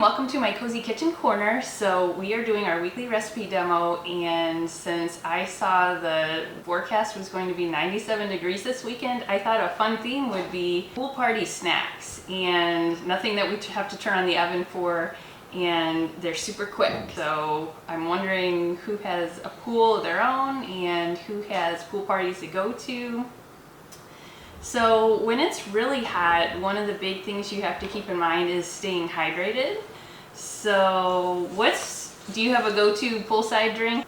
Welcome to my Cozy Kitchen Corner. So we are doing our weekly recipe demo, and since I saw the forecast was going to be 97 degrees this weekend, I thought a fun theme would be pool party snacks, and nothing that we have to turn on the oven for, and they're super quick. So I'm wondering who has a pool of their own and who has pool parties to go to. So when it's really hot, one of the big things you have to keep in mind is staying hydrated. So do you have a go-to poolside drink?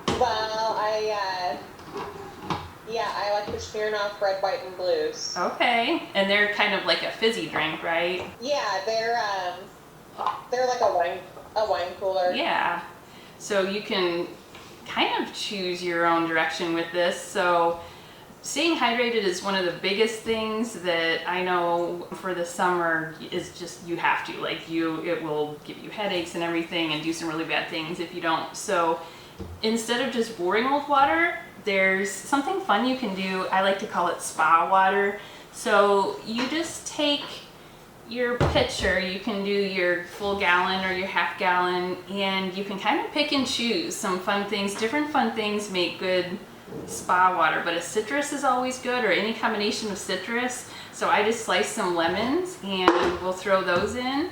Well, I like the Smirnoff Red, White, and Blues. Okay, and they're kind of like a fizzy drink, right? Yeah, they're like a wine cooler. Yeah, so you can kind of choose your own direction with this. So staying hydrated is one of the biggest things that I know for the summer is just, you have to, it will give you headaches and everything and do some really bad things if you don't. So instead of just boring old water, there's something fun you can do. I like to call it spa water. So you just take your pitcher, you can do your full gallon or your half gallon, and you can kind of pick and choose some fun things. Different fun things make good spa water, but a citrus is always good, or any combination of citrus. So I just slice some lemons and we'll throw those in,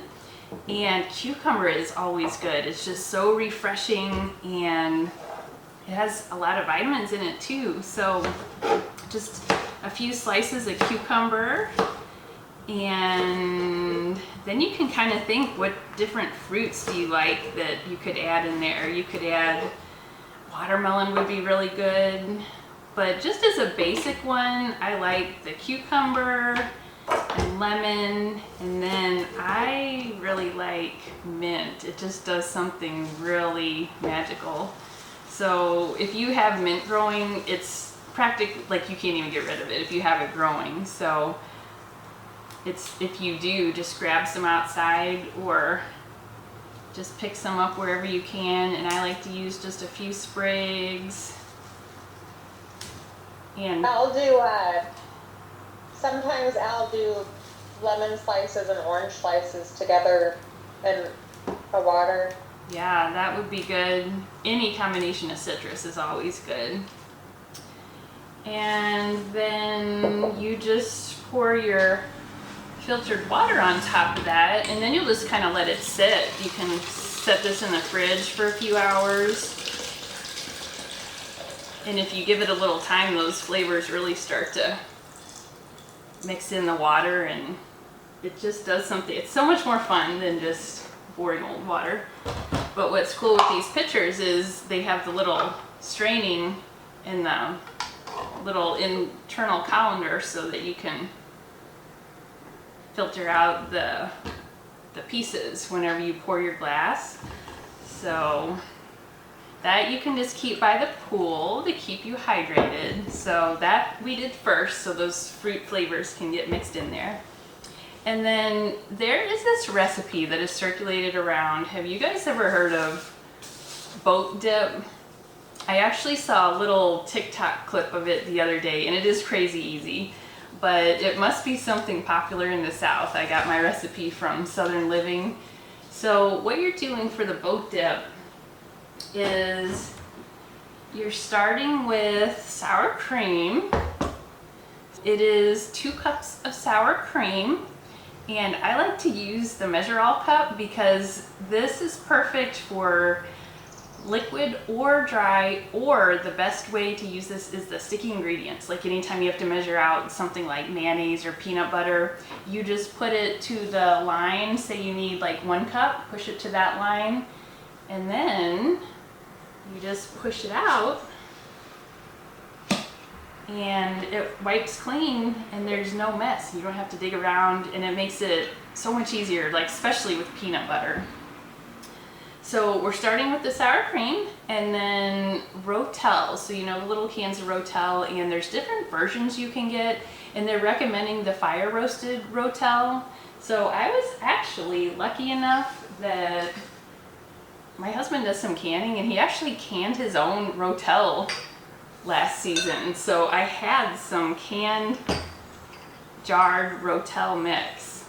and cucumber is always good. It's just so refreshing, and it has a lot of vitamins in it too. So just a few slices of cucumber, and then you can kind of think, what different fruits do you like that you could add in there? You could add watermelon, would be really good, but just as a basic one, I like the cucumber and lemon, and then I really like mint. It just does something really magical. So if you have mint growing, it's practically like you can't even get rid of it if you have it growing. So if you do, just grab some outside or just pick some up wherever you can, and I like to use just a few sprigs. And sometimes I'll do lemon slices and orange slices together in a water. Yeah, that would be good. Any combination of citrus is always good. And then you just pour your filtered water on top of that, and then you'll just kind of let it sit. You can set this in the fridge for a few hours, and if you give it a little time, those flavors really start to mix in the water, and it just does something. It's so much more fun than just boring old water. But what's cool with these pitchers is they have the little straining in the little internal colander so that you can filter out the pieces whenever you pour your glass. So that you can just keep by the pool to keep you hydrated. So that we did first, so those fruit flavors can get mixed in there. And then there is this recipe that is circulated around. Have you guys ever heard of boat dip? I actually saw a little TikTok clip of it the other day, and it is crazy easy, but it must be something popular in the South. I got my recipe from Southern Living. So what you're doing for the boat dip is you're starting with sour cream. It is 2 cups of sour cream, and I like to use the Measure All cup because this is perfect for liquid or dry, or the best way to use this is the sticky ingredients. Like anytime you have to measure out something like mayonnaise or peanut butter, you just put it to the line. Say you need like 1 cup, push it to that line, and then you just push it out, and it wipes clean, and there's no mess. You don't have to dig around, and it makes it so much easier, like especially with peanut butter. So we're starting with the sour cream, and then Rotel. So you know the little cans of Rotel, and there's different versions you can get, and they're recommending the fire roasted Rotel. So I was actually lucky enough that my husband does some canning, and he actually canned his own Rotel last season. So I had some canned jarred Rotel mix,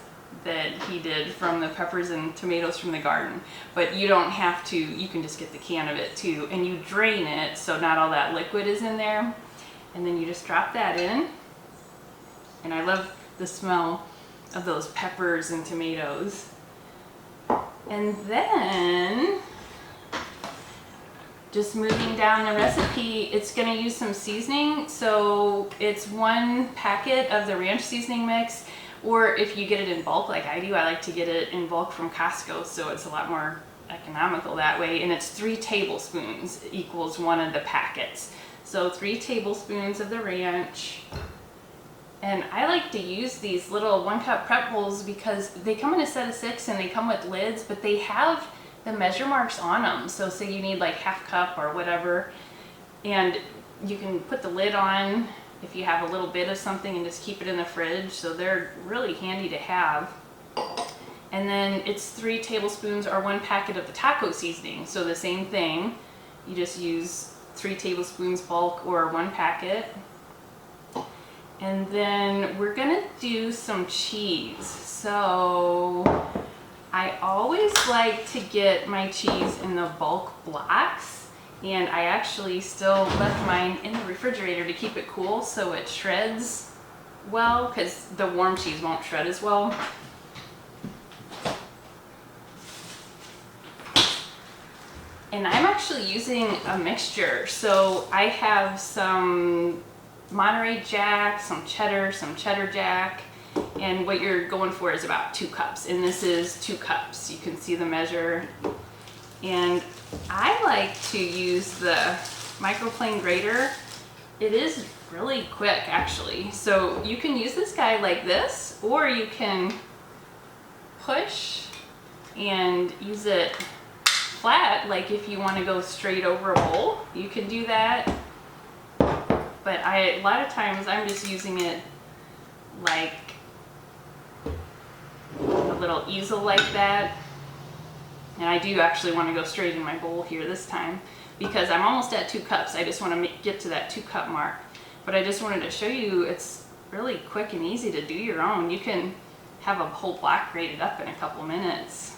that he did from the peppers and tomatoes from the garden. But you don't have to, you can just get the can of it too. And you drain it so not all that liquid is in there. And then you just drop that in. And I love the smell of those peppers and tomatoes. And then, just moving down the recipe, it's going to use some seasoning. So it's 1 packet of the ranch seasoning mix, or if you get it in bulk like I do, I like to get it in bulk from Costco, so it's a lot more economical that way. And it's 3 tablespoons equals 1 of the packets. So 3 tablespoons of the ranch. And I like to use these little 1-cup prep bowls because they come in a set of 6 and they come with lids, but they have the measure marks on them. So say you need like 1/2 cup or whatever, and you can put the lid on if you have a little bit of something and just keep it in the fridge. So they're really handy to have. And then it's 3 tablespoons or 1 packet of the taco seasoning. So the same thing, you just use 3 tablespoons bulk or 1 packet. And then we're gonna do some cheese. So I always like to get my cheese in the bulk blocks, and I actually still left mine in the refrigerator to keep it cool so it shreds well, because the warm cheese won't shred as well. And I'm actually using a mixture. So I have some Monterey Jack, some cheddar Jack, and what you're going for is about 2 cups. And this is 2 cups. You can see the measure. And I like to use the microplane grater. It is really quick actually. So you can use this guy like this, or you can push and use it flat, like if you want to go straight over a bowl, you can do that. But a lot of times I'm just using it like a little easel like that. And I do actually want to go straight in my bowl here this time because I'm almost at 2 cups. I just want to get to that 2 cup mark. But I just wanted to show you it's really quick and easy to do your own. You can have a whole block grated up in a couple minutes.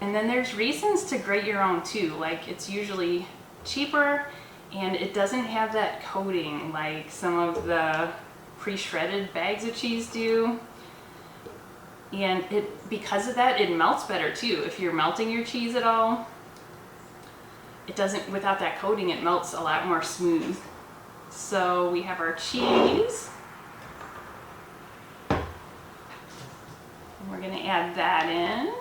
And then there's reasons to grate your own too. Like it's usually cheaper, and it doesn't have that coating like some of the pre-shredded bags of cheese do. And because of that, it melts better too. If you're melting your cheese at all, it doesn't, without that coating, it melts a lot more smooth. So we have our cheese. And we're gonna add that in.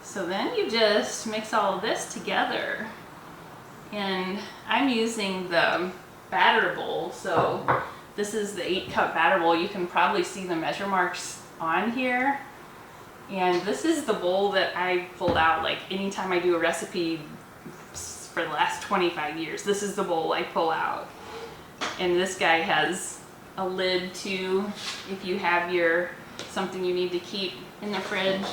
So then you just mix all of this together. And I'm using the batter bowl, so this is the 8-cup batter bowl. You can probably see the measure marks on here. And this is the bowl that I pulled out like anytime I do a recipe for the last 25 years. This is the bowl I pull out. And this guy has a lid too, if you have something you need to keep in the fridge.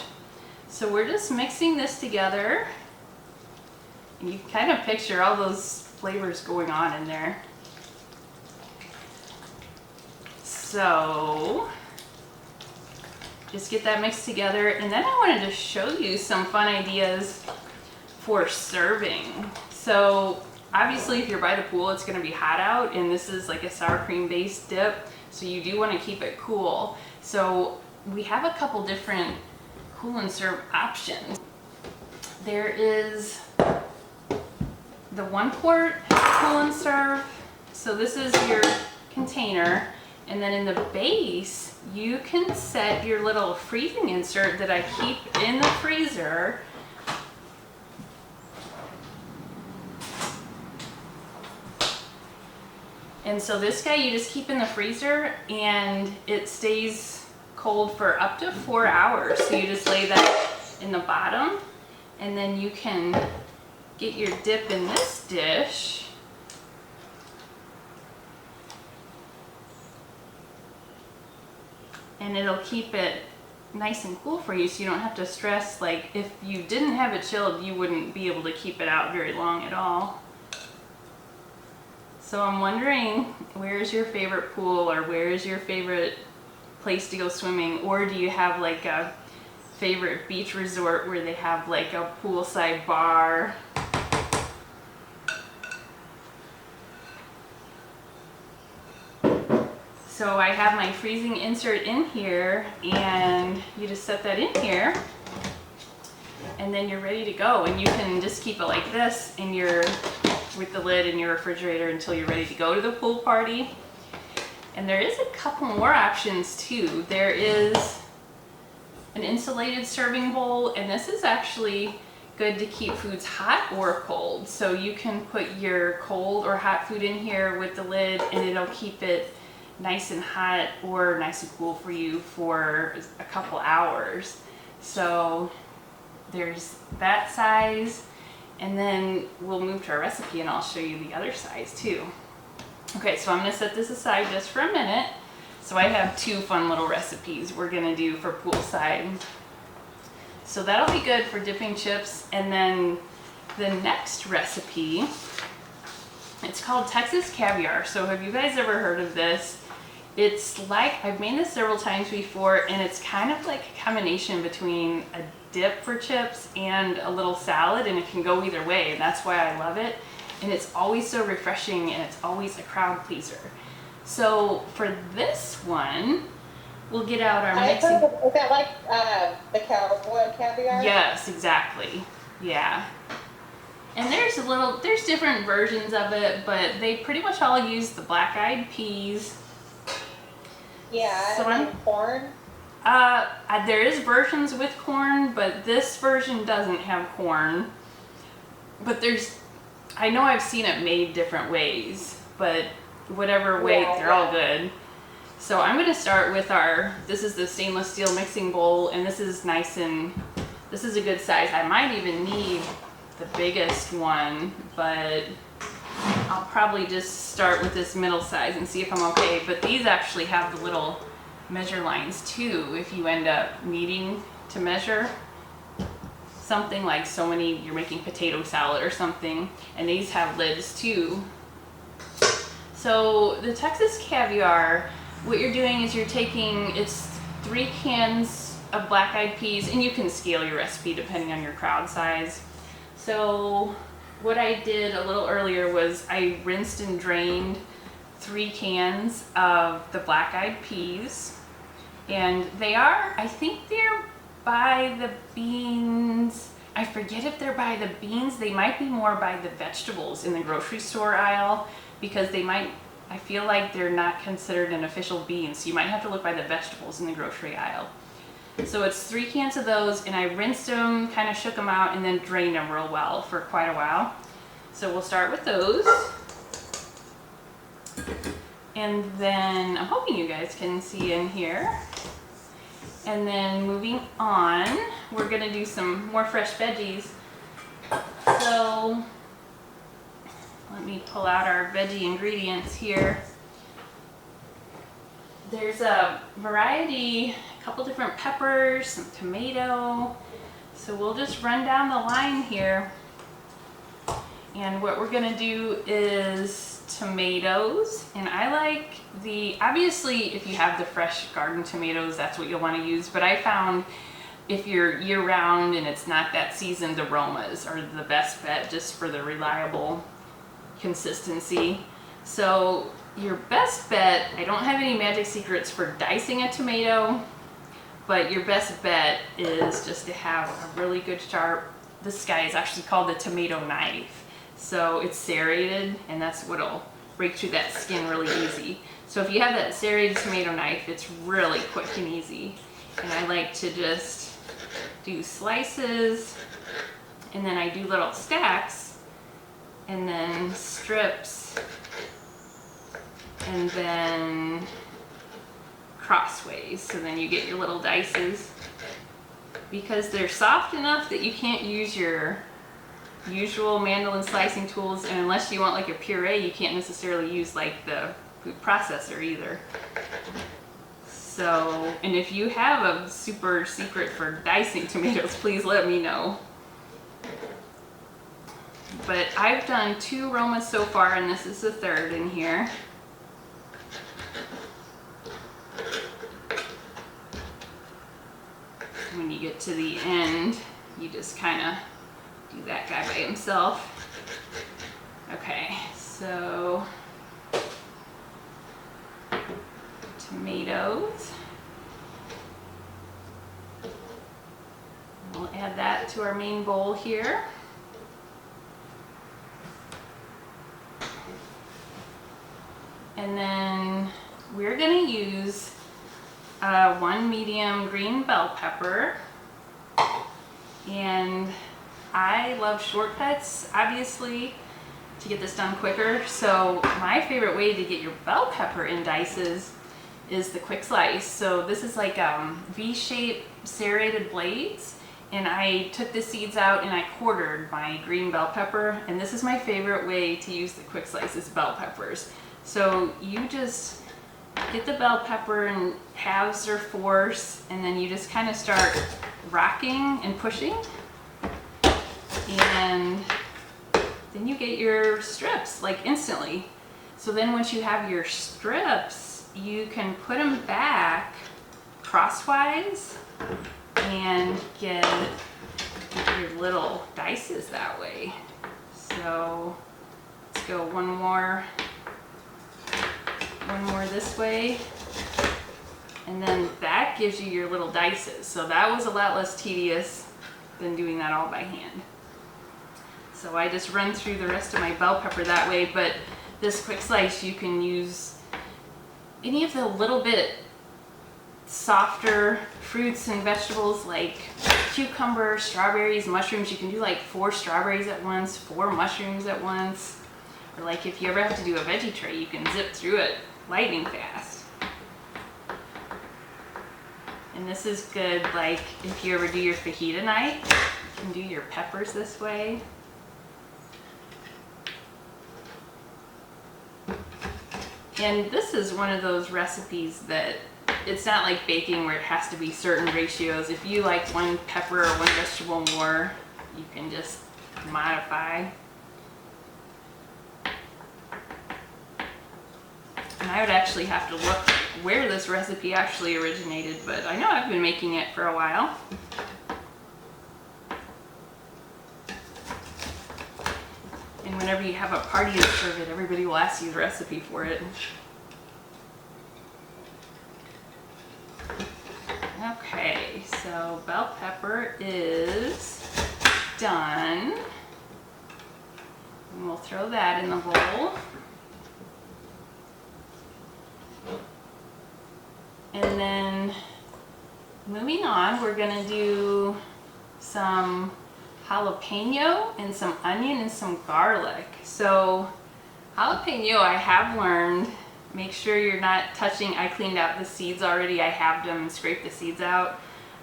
So we're just mixing this together. And you can kind of picture all those flavors going on in there. So just get that mixed together. And then I wanted to show you some fun ideas for serving. So obviously if you're by the pool, it's gonna be hot out, and this is like a sour cream based dip. So you do wanna keep it cool. So we have a couple different cool and serve options. There is the 1-quart cool and serve. So this is your container, and then in the base you can set your little freezing insert that I keep in the freezer. And so this guy you just keep in the freezer and it stays cold for up to 4 hours. So you just lay that in the bottom, and then you can get your dip in this dish. And it'll keep it nice and cool for you, so you don't have to stress. Like if you didn't have it chilled, you wouldn't be able to keep it out very long at all. So I'm wondering, where's your favorite pool, or where is your favorite place to go swimming, or do you have like a favorite beach resort where they have like a poolside bar? So I have my freezing insert in here, and you just set that in here, and then you're ready to go. And you can just keep it like this in your, with the lid in your refrigerator until you're ready to go to the pool party. And there is a couple more options too. There is an insulated serving bowl, and this is actually good to keep foods hot or cold. So you can put your cold or hot food in here with the lid, and it'll keep it nice and hot or nice and cool for you for a couple hours. So there's that size, and then we'll move to our recipe and I'll show you the other size too. Okay, so I'm gonna set this aside just for a minute. So I have two fun little recipes we're gonna do for poolside. So that'll be good for dipping chips. And then the next recipe, it's called Texas Caviar. So have you guys ever heard of this? It's like, I've made this several times before, and it's kind of like a combination between a dip for chips and a little salad, and it can go either way, and that's why I love it. And it's always so refreshing, and it's always a crowd pleaser. So for this one, we'll get out our mixing. Is that like the cowboy caviar? Yes, exactly. Yeah. And there's different versions of it, but they pretty much all use the black-eyed peas. Yeah, So and then corn. There is versions with corn, but this version doesn't have corn. But I know I've seen it made different ways, but whatever way, they're all good. So I'm gonna start with this is the stainless steel mixing bowl, and this is this is a good size. I might even need the biggest one, but I'll probably just start with this middle size and see if I'm okay. But these actually have the little measure lines too, if you end up needing to measure something like so many, you're making potato salad or something, and these have lids too. So the Texas Caviar, what you're doing is it's 3 cans of black-eyed peas, and you can scale your recipe depending on your crowd size. So what I did a little earlier was I rinsed and drained 3 cans of the black-eyed peas, and I think they're by the beans. I forget if they're by the beans. They might be more by the vegetables in the grocery store aisle, because I feel like they're not considered an official bean, so you might have to look by the vegetables in the grocery aisle. So it's 3 cans of those, and I rinsed them, kind of shook them out, and then drained them real well for quite a while. So we'll start with those. And then I'm hoping you guys can see in here. And then moving on, we're gonna do some more fresh veggies. So let me pull out our veggie ingredients here. There's a variety, a couple different peppers, some tomato. So we'll just run down the line here. And what we're gonna do is tomatoes, and I like obviously if you have the fresh garden tomatoes, that's what you'll want to use, but I found if you're year-round and it's not that seasoned, aromas are the best bet just for the reliable consistency. So your best bet, I don't have any magic secrets for dicing a tomato, but your best bet is just to have a really good sharp, this guy is actually called the tomato knife. So it's serrated, and that's what'll break through that skin really easy. So if you have that serrated tomato knife, it's really quick and easy. And I like to just do slices, and then I do little stacks, and then strips, and then crossways. So then you get your little dices. Because they're soft enough that you can't use your usual mandolin slicing tools, and unless you want like a puree, you can't necessarily use like the food processor either. So, and if you have a super secret for dicing tomatoes, please let me know. But I've done 2 aromas so far, and this is the 3rd in here. When you get to the end, you just kind of do that guy by himself. Okay, so tomatoes. We'll add that to our main bowl here. And then we're gonna use 1 medium green bell pepper. And I love shortcuts, obviously, to get this done quicker. So my favorite way to get your bell pepper in dices is the quick slice. So this is like V-shaped serrated blades. And I took the seeds out and I quartered my green bell pepper. And this is my favorite way to use the quick slice is bell peppers. So you just get the bell pepper in halves or fourths, and then you just kind of start rocking and pushing. And then you get your strips like instantly. So then once you have your strips, you can put them back crosswise and get your little dices that way. So let's go one more this way, and then that gives you your little dices. So that was a lot less tedious than doing that all by hand. So I just run through the rest of my bell pepper that way, but this quick slice you can use any of the little bit softer fruits and vegetables like cucumber, strawberries, mushrooms. You can do like 4 strawberries at once, 4 mushrooms at once. Or like if you ever have to do a veggie tray, you can zip through it lightning fast. And this is good like if you ever do your fajita night, you can do your peppers this way. And this is one of those recipes that it's not like baking where it has to be certain ratios. If you like one pepper or one vegetable more, you can just modify. And I would actually have to look where this recipe actually originated, but I know I've been making it for a while. And whenever you have a party to serve it, everybody will ask you the recipe for it. Okay, so bell pepper is done. And we'll throw that in the bowl. And then moving on, we're gonna do some jalapeno and some onion and some garlic. So jalapeno, I have learned, make sure you're not touching. I cleaned out the seeds already. I have them and scraped the seeds out.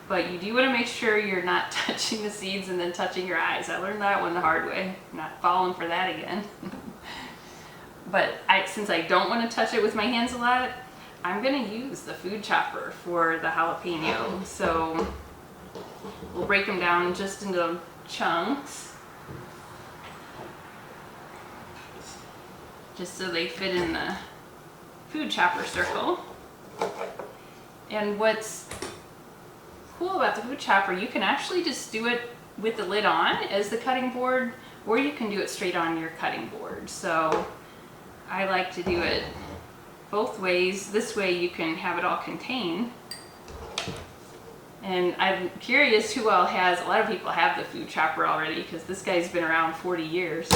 But you do want to make sure you're not touching the seeds and then touching your eyes. I learned that one the hard way. I'm not falling for that again. But since I don't want to touch it with my hands a lot, I'm going to use the food chopper for the jalapeno. So we'll break them down just into chunks, just so they fit in the food chopper circle. And what's cool about the food chopper, you can actually just do it with the lid on as the cutting board, or you can do it straight on your cutting board. So I like to do it both ways. This way you can have it all contained. And I'm curious who all has, a lot of people have the food chopper already because this guy's been around 40 years.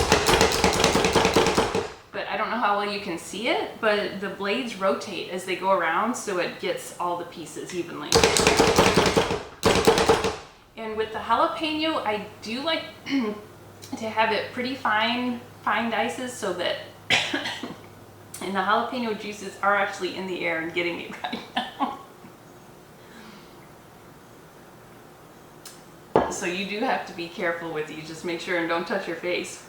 But I don't know how well you can see it, but the blades rotate as they go around so it gets all the pieces evenly. And with the jalapeno, I do like to have it pretty fine dices so that and the jalapeno juices are actually in the air and getting me right now. So you do have to be careful with these. Just make sure and don't touch your face.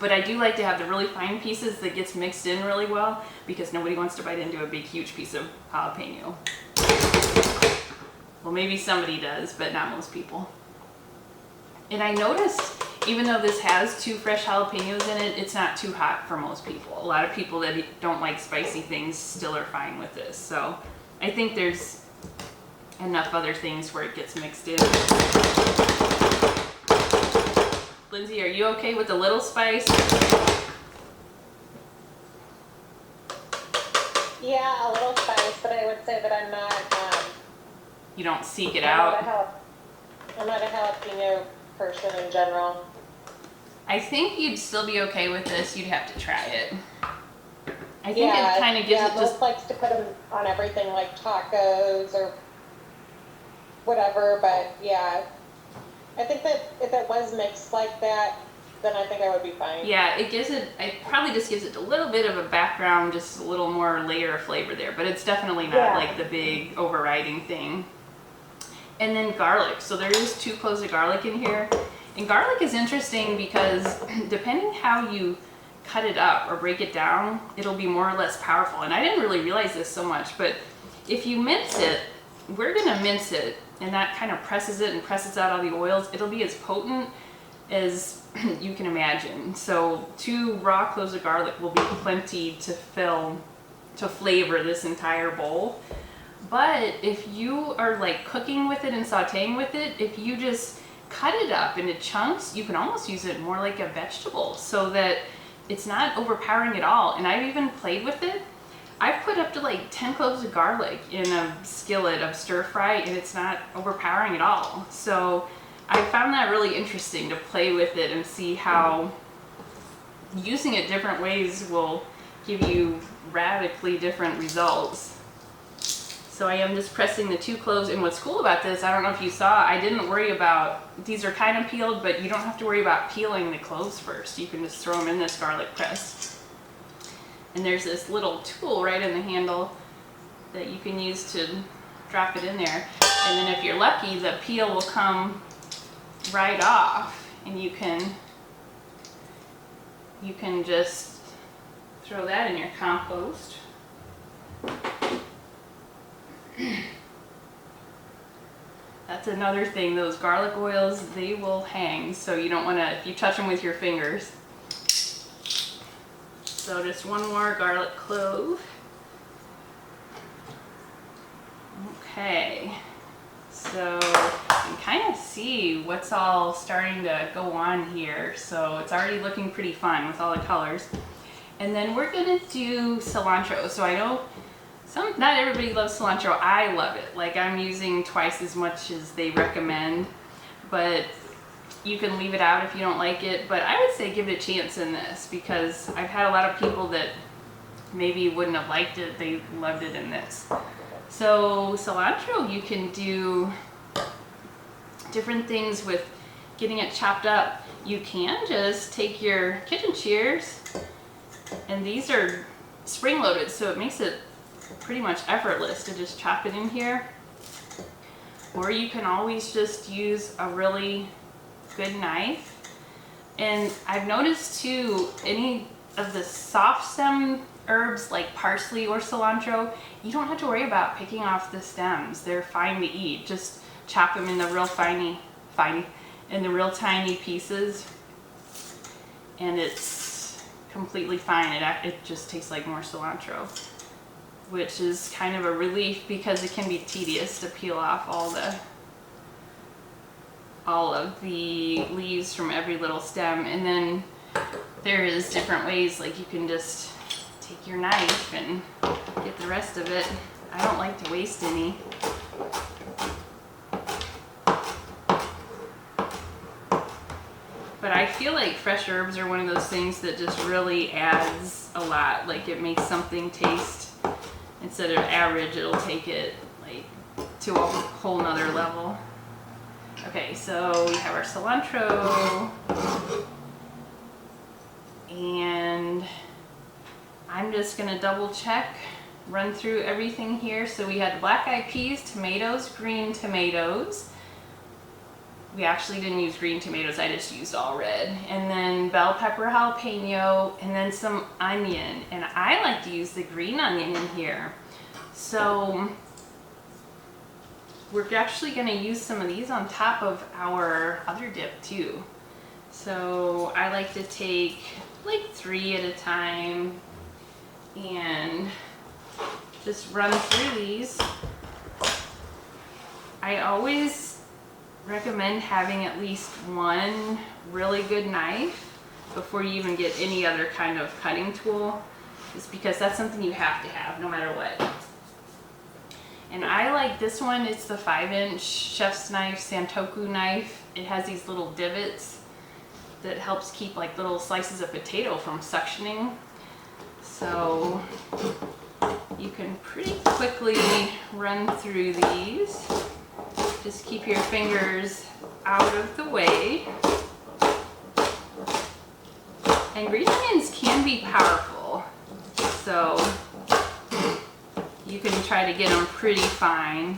But I do like to have the really fine pieces that gets mixed in really well because nobody wants to bite into a big huge piece of jalapeno. Well, maybe somebody does, but not most people. And I noticed, even though this has 2 fresh jalapenos in it, it's not too hot for most people. A lot of people that don't like spicy things still are fine with this. So I think there's enough other things where it gets mixed in. Lindsay, are you okay with a little spice? Yeah, a little spice, but I would say that I'm not, You don't seek it I'm not a out? I'm not a jalapeno person in general. I think you'd still be okay with this. You'd have to try it. I think Yeah, it kind of gives yeah, it just... Most likes to put them on everything like tacos or whatever, but yeah. I think that if it was mixed like that, then I think I would be fine. Yeah, it probably just gives it a little bit of a background, just a little more layer of flavor there, but it's definitely not Yeah. like the big overriding thing. And then garlic. So there is 2 cloves of garlic in here. And garlic is interesting because depending how you cut it up or break it down, it'll be more or less powerful. And I didn't really realize this so much, but if you mince it, we're gonna mince it, and that kind of presses it and presses out all the oils. It'll be as potent as you can imagine. So 2 raw cloves of garlic will be plenty to flavor this entire bowl. But if you are like cooking with it and sauteing with it, if you just cut it up into chunks, you can almost use it more like a vegetable so that it's not overpowering at all. And I've even played with it. I've put up to like 10 cloves of garlic in a skillet of stir fry, and it's not overpowering at all. So I found that really interesting to play with it and see how using it different ways will give you radically different results. So I am just pressing the 2 cloves, and what's cool about this, I don't know if you saw, I didn't worry about, these are kind of peeled, but you don't have to worry about peeling the cloves first. You can just throw them in this garlic press. And there's this little tool right in the handle that you can use to drop it in there. And then if you're lucky, the peel will come right off, and you can just throw that in your compost. That's another thing, those garlic oils, they will hang, so you don't want to, if you touch them with your fingers. So just 1 more garlic clove. Okay, so you can kind of see what's all starting to go on here. So it's already looking pretty fun with all the colors. And then we're gonna do cilantro. So I know not everybody loves cilantro. I love it. Like, I'm using twice as much as they recommend, but you can leave it out if you don't like it. But I would say give it a chance in this, because I've had a lot of people that maybe wouldn't have liked it. They loved it in this. So cilantro, you can do different things with getting it chopped up. You can just take your kitchen shears, and these are spring loaded, so it makes it pretty much effortless to just chop it in here. Or you can always just use a really good knife. And I've noticed too, any of the soft stem herbs like parsley or cilantro, you don't have to worry about picking off the stems. They're fine to eat. Just chop them in the real tiny pieces, and it's completely fine. It just tastes like more cilantro, which is kind of a relief, because it can be tedious to peel off all of the leaves from every little stem. And then there is different ways, like you can just take your knife and get the rest of it. I don't like to waste any. But I feel like fresh herbs are one of those things that just really adds a lot. Like, it makes something taste, instead of average, it'll take it like to a whole nother level. Okay, so we have our cilantro, and I'm just gonna double check, run through everything here. So we had black-eyed peas, tomatoes, green tomatoes. We actually didn't use green tomatoes, I just used all red. And then bell pepper, jalapeno, and then some onion. And I like to use the green onion in here. So we're actually gonna use some of these on top of our other dip too. So I like to take like 3 at a time and just run through these. I always recommend having at least one really good knife before you even get any other kind of cutting tool, just because that's something you have to have no matter what. And I like this one. It's the 5-inch chef's knife, Santoku knife. It has these little divots that helps keep like little slices of potato from suctioning. So you can pretty quickly run through these. Just keep your fingers out of the way. And green onions can be powerful, so you can try to get them pretty fine.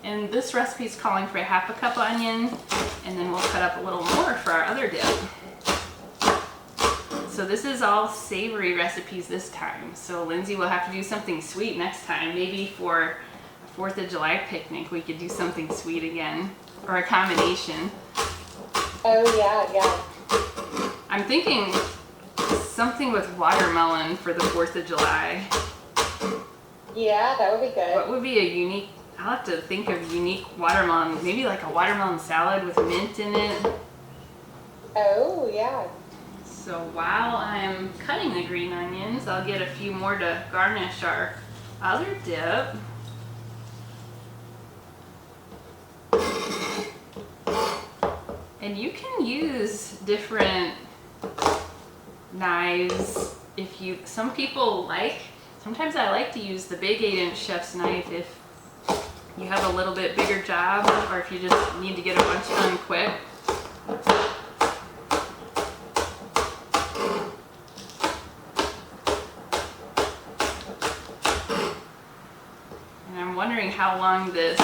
And this recipe is calling for 1/2 cup of onion, and then we'll cut up a little more for our other dip. So this is all savory recipes this time. So Lindsay will have to do something sweet next time. Maybe for a 4th of July picnic, we could do something sweet again, or a combination. Oh, yeah. I'm thinking something with watermelon for the 4th of July. Yeah, that would be good. What would be a unique, I'll have to think of unique watermelon, maybe like a watermelon salad with mint in it. Oh, yeah. So while I'm cutting the green onions, I'll get a few more to garnish our other dip. And you can use different knives if you, some people like, sometimes I like to use the big 8-inch chef's knife if you have a little bit bigger job, or if you just need to get a bunch done quick. And I'm wondering how long this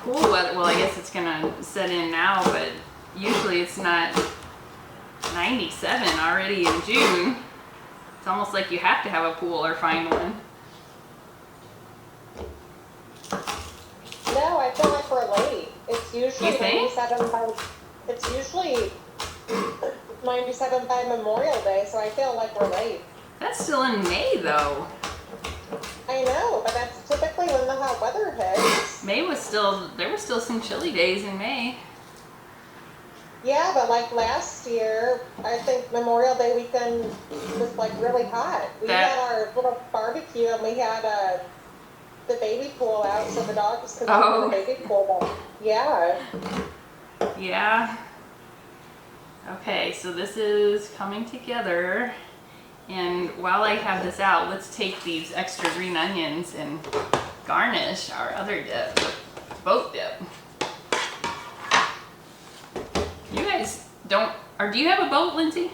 cool weather, well, I guess it's gonna set in now, but usually it's not 97 already in June. It's almost like you have to have a pool or find one. No, I feel like we're late. It's usually You think? 97 by, it's usually 97 by Memorial Day, so I feel like we're late. That's still in May though. I know, but that's typically when the hot weather hits. May was still, there were still some chilly days in May. Yeah, but like last year, I think Memorial Day weekend was like really hot. We That- had our little barbecue and we had the baby pool out so the dogs could Oh. go to the baby pool. But yeah. Yeah. Okay, so this is coming together. And while I have this out, let's take these extra green onions and garnish our other dip, boat dip. You guys don't, or do you have a boat, Lindsay?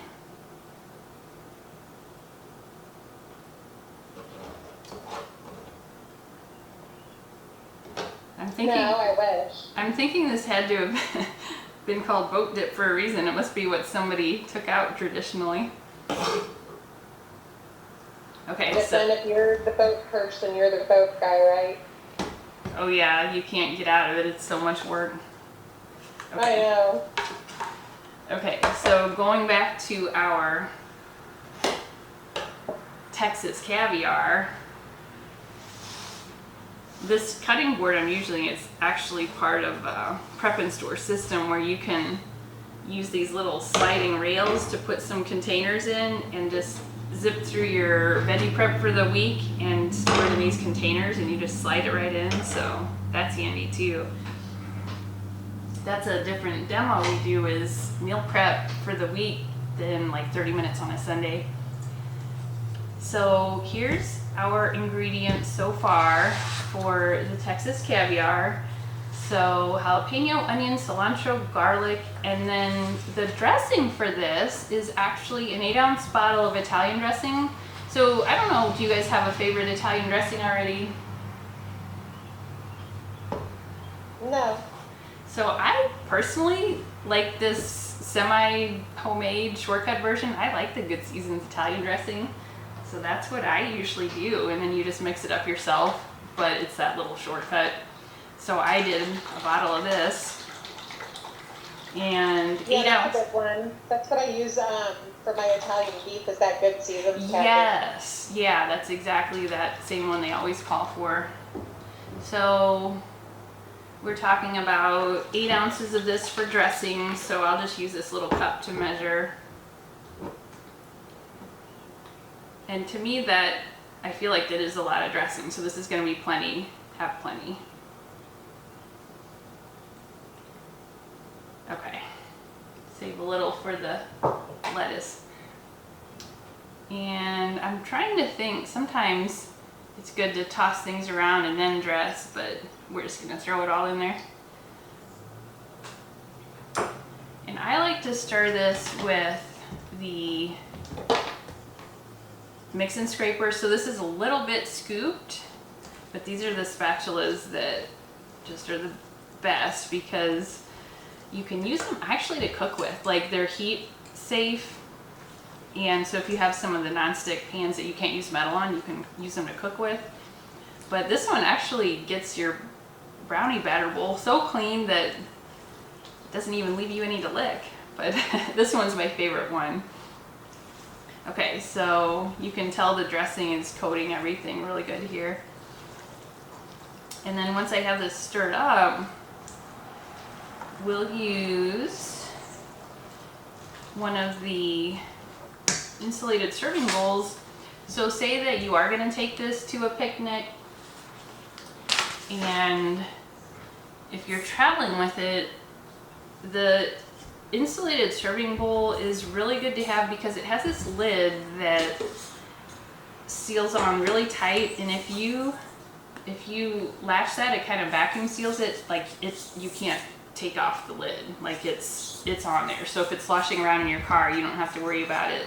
No, I wish. I'm thinking this had to have been called boat dip for a reason. It must be what somebody took out traditionally. Okay, But so, then if you're the boat person, you're the boat guy, right? oh yeah, you can't get out of it. It's so much work. I know. Okay, so going back to our Texas caviar, this cutting board I'm using is actually part of a Prep and Store system where you can use these little sliding rails to put some containers in and just zip through your veggie prep for the week and store it in these containers, and you just slide it right in, so that's handy too. That's a different demo we do, is meal prep for the week in like 30 minutes on a Sunday. So here's our ingredients so far for the Texas caviar. So jalapeno, onion, cilantro, garlic, and then the dressing for this is actually an 8-ounce bottle of Italian dressing. So I don't know, do you guys have a favorite Italian dressing already? No. So I personally like this semi-homemade shortcut version. I like the Good Seasons Italian dressing. So that's what I usually do, and then you just mix it up yourself, but it's that little shortcut. So I did a bottle of this. and Yeah, 8 that's ounce. a good one. That's what I use for my Italian beef, is that good seasoned package. Yes, yeah, that's exactly that same one they always call for. So we're talking about 8 ounces of this for dressing, so I'll just use this little cup to measure. And to me that, I feel like that is a lot of dressing, so this is gonna be plenty, have plenty. Okay, save a little for the lettuce. And I'm trying to think, sometimes it's good to toss things around and then dress, but we're just gonna throw it all in there. And I like to stir this with the mix and scraper. So this is a little bit scooped, but these are the spatulas that just are the best because you can use them actually to cook with. Like they're heat safe. And so if you have some of the non-stick pans that you can't use metal on, you can use them to cook with. But this one actually gets your brownie batter bowl so clean that it doesn't even leave you any to lick. But this one's my favorite one. Okay, so you can tell the dressing is coating everything really good here. And then once I have this stirred up, we'll use one of the insulated serving bowls. So say that you are going to take this to a picnic, and if you're traveling with it, the insulated serving bowl is really good to have because it has this lid that seals on really tight, and if you latch that, it kind of vacuum seals it. Like you can't take off the lid, like it's on there. So if it's sloshing around in your car, you don't have to worry about it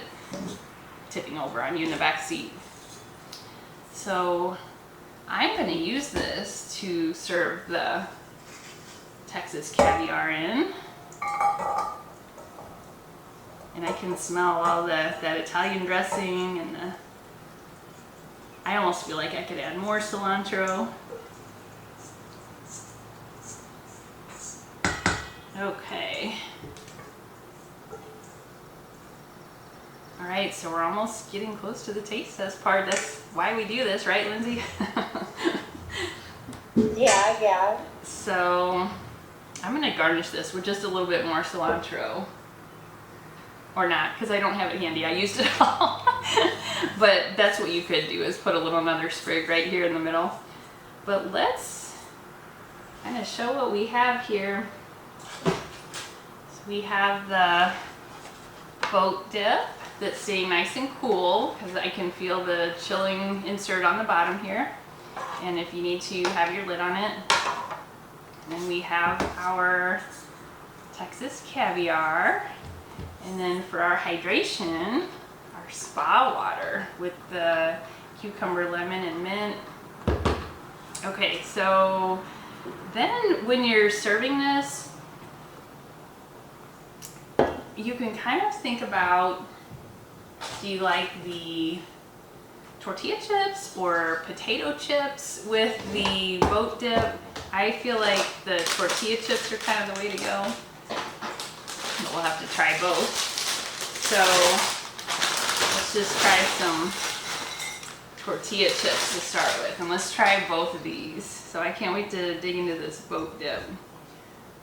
tipping over on you in the back seat. So I'm going to use this to serve the Texas caviar in. And I can smell all that Italian dressing, and I almost feel like I could add more cilantro. Okay. All right, so we're almost getting close to the taste test part. That's why we do this, right, Lindsay? Yeah. So I'm gonna garnish this with just a little bit more cilantro. Or not, because I don't have it handy. I used it all. But that's what you could do, is put a little another sprig right here in the middle. But let's kind of show what we have here. So we have the boat dip that's staying nice and cool because I can feel the chilling insert on the bottom here. And if you need to have your lid on it. And then we have our Texas caviar. And then for our hydration, our spa water with the cucumber, lemon, and mint. Okay, so then when you're serving this, you can kind of think about, do you like the tortilla chips or potato chips with the boat dip? I feel like the tortilla chips are kind of the way to go. But we'll have to try both. So let's just try some tortilla chips to start with. And let's try both of these. So I can't wait to dig into this boat dip.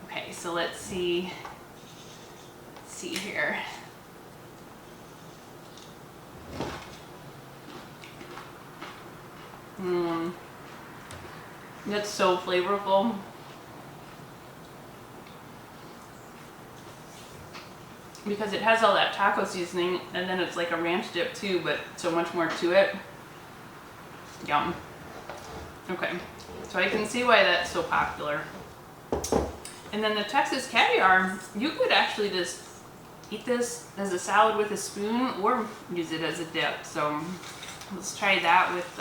Okay, so let's see here. That's so flavorful. Because it has all that taco seasoning, and then it's like a ranch dip too, but so much more to it. Yum. Okay, so I can see why that's so popular. And then the Texas caviar, you could actually just eat this as a salad with a spoon or use it as a dip. So let's try that with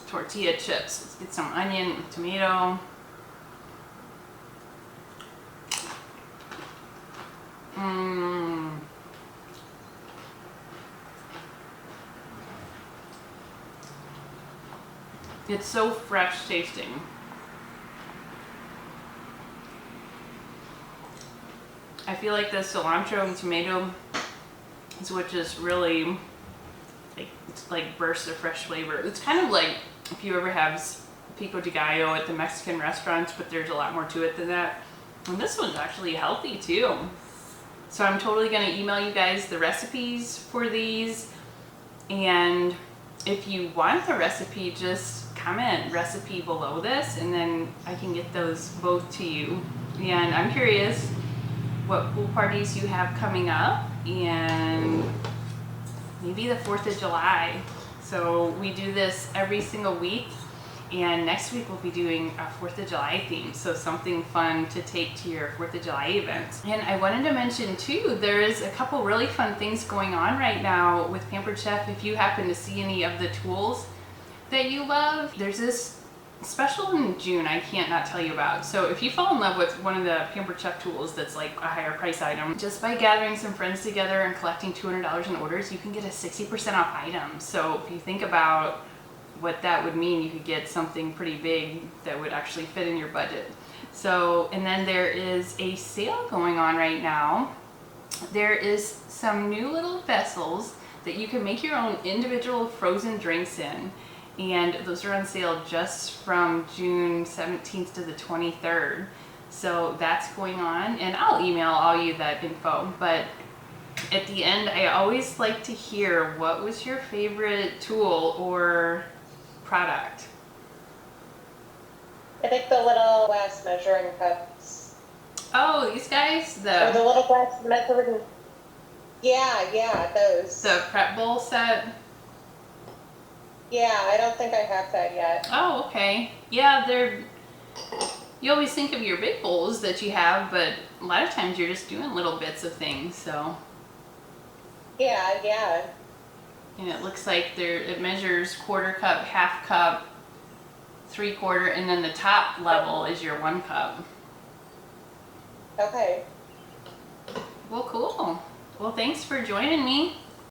tortilla chips. Let's get some onion with tomato. It's so fresh tasting. I feel like the cilantro and tomato is what just really, like, it's like bursts of fresh flavor. It's kind of like if you ever have pico de gallo at the Mexican restaurants, but there's a lot more to it than that. And this one's actually healthy too. So I'm totally gonna email you guys the recipes for these. And if you want the recipe, just comment recipe below this and then I can get those both to you. And I'm curious what pool parties you have coming up and maybe the 4th of July. So we do this every single week, and next week we'll be doing a 4th of July theme, so something fun to take to your 4th of July event. And I wanted to mention too, there is a couple really fun things going on right now with Pampered Chef. If you happen to see any of the tools that you love, there's this special in June I can't not tell you about. So if you fall in love with one of the Pampered Chef tools that's like a higher price item, just by gathering some friends together and collecting $200 in orders, you can get a 60% off item. So if you think about what that would mean, you could get something pretty big that would actually fit in your budget. So, and then there is a sale going on right now. There is some new little vessels that you can make your own individual frozen drinks in. And those are on sale just from June 17th to the 23rd. So that's going on, and I'll email all you that info. But at the end, I always like to hear what was your favorite tool or product. I think the little glass measuring cups. Oh, these guys, Or the the little glass measuring. Yeah, those. prep bowl set. Yeah, I don't think I have that yet. Oh, okay. Yeah, they're. You always think of your big bowls that you have, but a lot of times you're just doing little bits of things. So. Yeah. And it looks like it measures 1/4 cup, 1/2 cup, 3/4, and then the top level is your 1 cup. Okay. Well, cool. Well, thanks for joining me.